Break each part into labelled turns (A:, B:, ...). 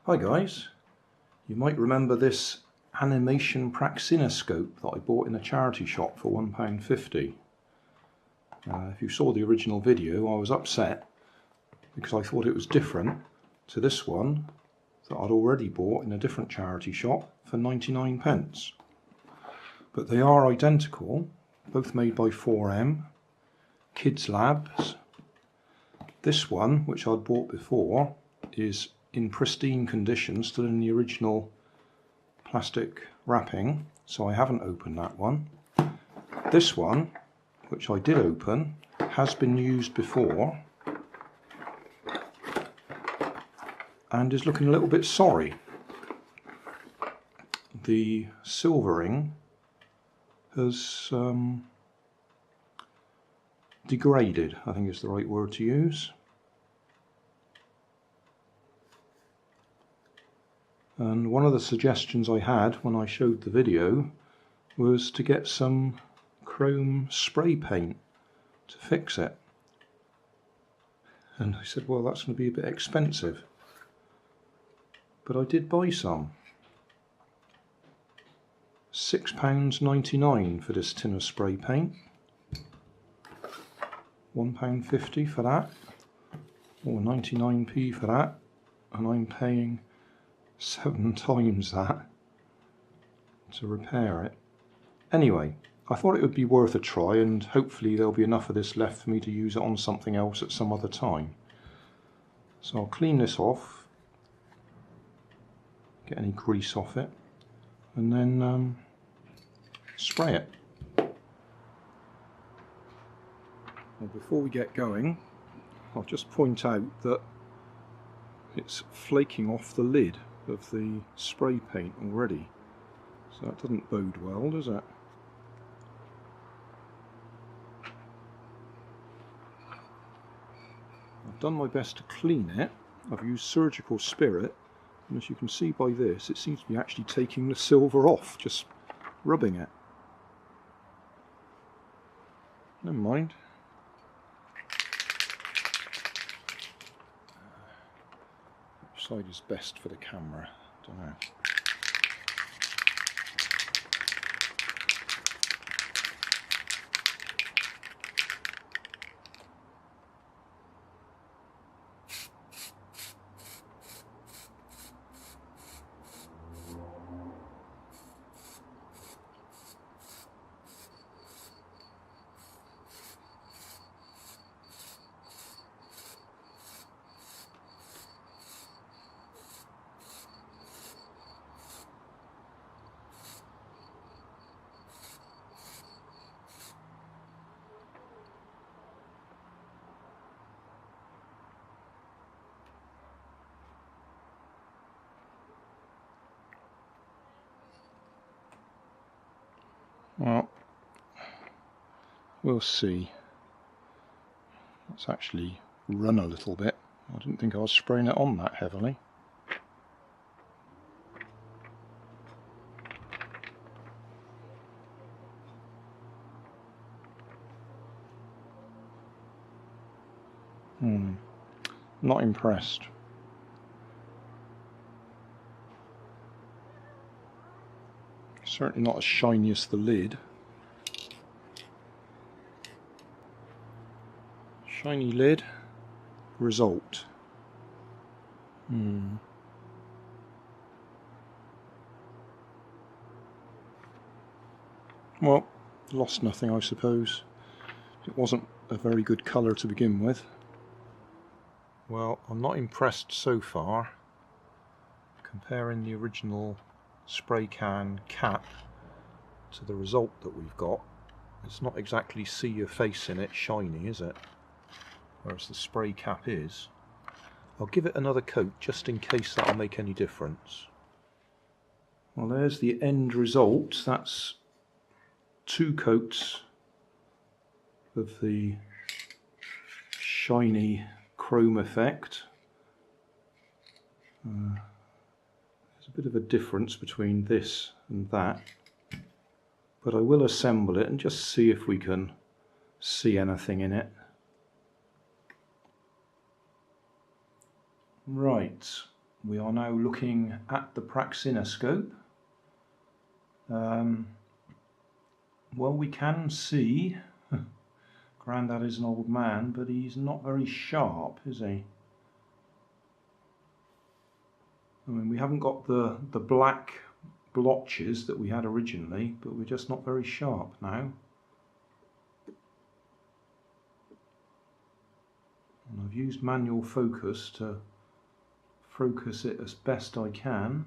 A: Hi guys, you might remember this animation Praxinoscope that I bought in a charity shop for £1.50. If you saw the original video, I was upset because I thought it was different to this one that I'd already bought in a different charity shop for 99p. But they are identical, both made by 4M, Kids Labs. This one, which I'd bought before, is in pristine condition, still in the original plastic wrapping, so I haven't opened that one. This one, which I did open, has been used before and is looking a little bit sorry. The silvering has degraded, I think is the right word to use. And one of the suggestions I had when I showed the video was to get some chrome spray paint to fix it. And I said, well, that's going to be a bit expensive. But I did buy some. £6.99 for this tin of spray paint. £1.50 for that. Or 99p for that. And I'm paying 7 times that to repair it. Anyway, I thought it would be worth a try, and hopefully there'll be enough of this left for me to use it on something else at some other time. So I'll clean this off, get any grease off it, and then spray it. Well, before we get going, I'll just point out that it's flaking off the lid of the spray paint already, so that doesn't bode well, does it? I've done my best to clean it. I've used surgical spirit, and as you can see by this, it seems to be actually taking the silver off, just rubbing it. Never mind. Which side is best for the camera? Don't know. Well, we'll see. It's actually run a little bit. I didn't think I was spraying it on that heavily. Not impressed. Certainly not as shiny as the lid. Shiny lid, result. Well, lost nothing, I suppose. It wasn't a very good colour to begin with. Well, I'm not impressed so far. Comparing the original spray can cap to the result that we've got, it's not exactly see your face in it shiny, is it? Whereas the spray cap is. I'll give it another coat just in case that'll make any difference. Well, there's the end result. That's 2 coats of the shiny chrome effect. There's a bit of a difference between this and that, but I will assemble it and just see if we can see anything in it. Right, we are now looking at the Praxinoscope. Well, we can see Grandad is an old man, but he's not very sharp, is he? I mean, we haven't got the black blotches that we had originally, but we're just not very sharp now. And I've used manual focus to focus it as best I can.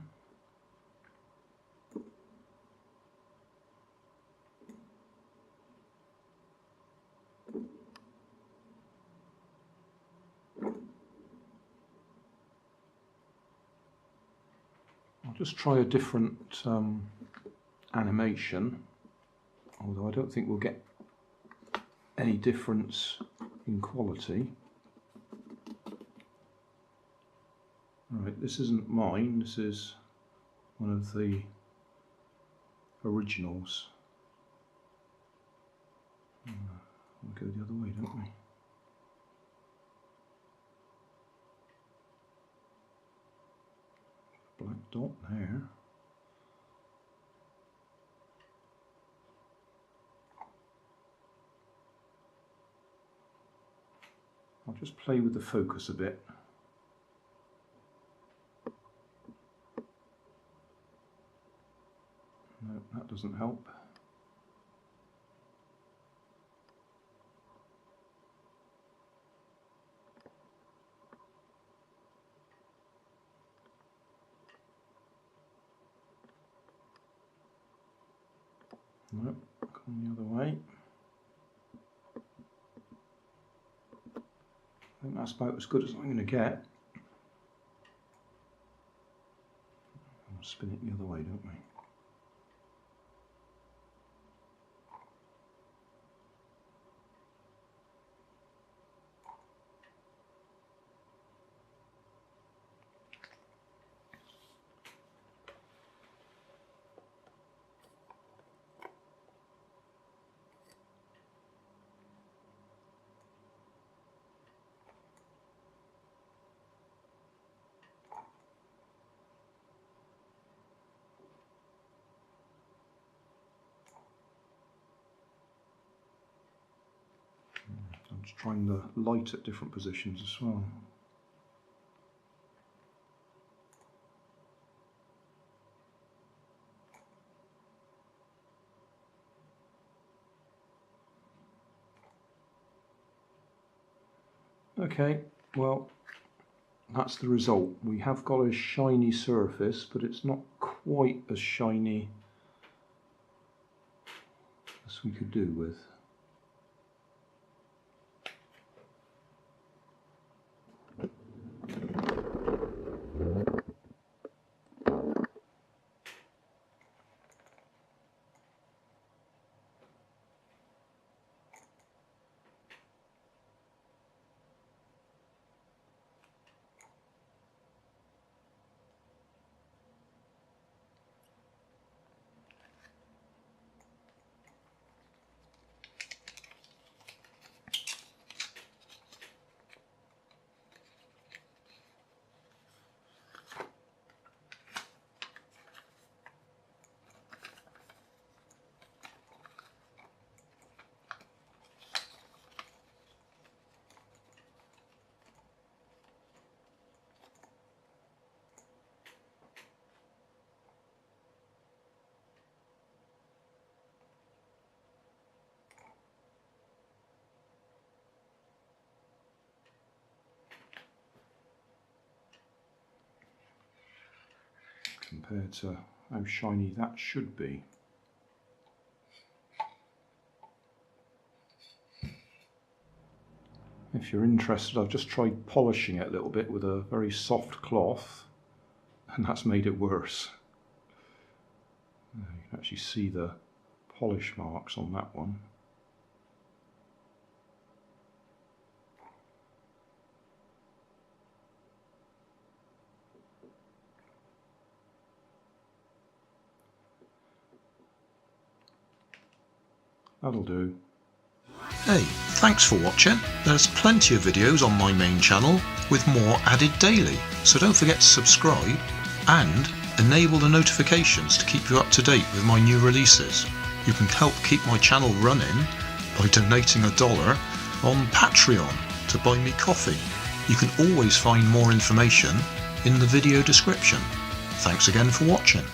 A: I'll just try a different animation, although I don't think we'll get any difference in quality. Right, this isn't mine, this is one of the originals. We go the other way, don't we? Black dot there. I'll just play with the focus a bit. No, that doesn't help. Nope, come the other way. I think that's about as good as I'm going to get. We'll spin it the other way, don't we? I'm just trying the light at different positions as well. Okay, well, that's the result. We have got a shiny surface, but it's not quite as shiny as we could do with. Compared to how shiny that should be. If you're interested, I've just tried polishing it a little bit with a very soft cloth, and that's made it worse. You can actually see the polish marks on that one. That'll do. Hey, thanks for watching. There's plenty of videos on my main channel, with more added daily. So don't forget to subscribe and enable the notifications to keep you up to date with my new releases. You can help keep my channel running by donating $1 on Patreon to buy me coffee. You can always find more information in the video description. Thanks again for watching.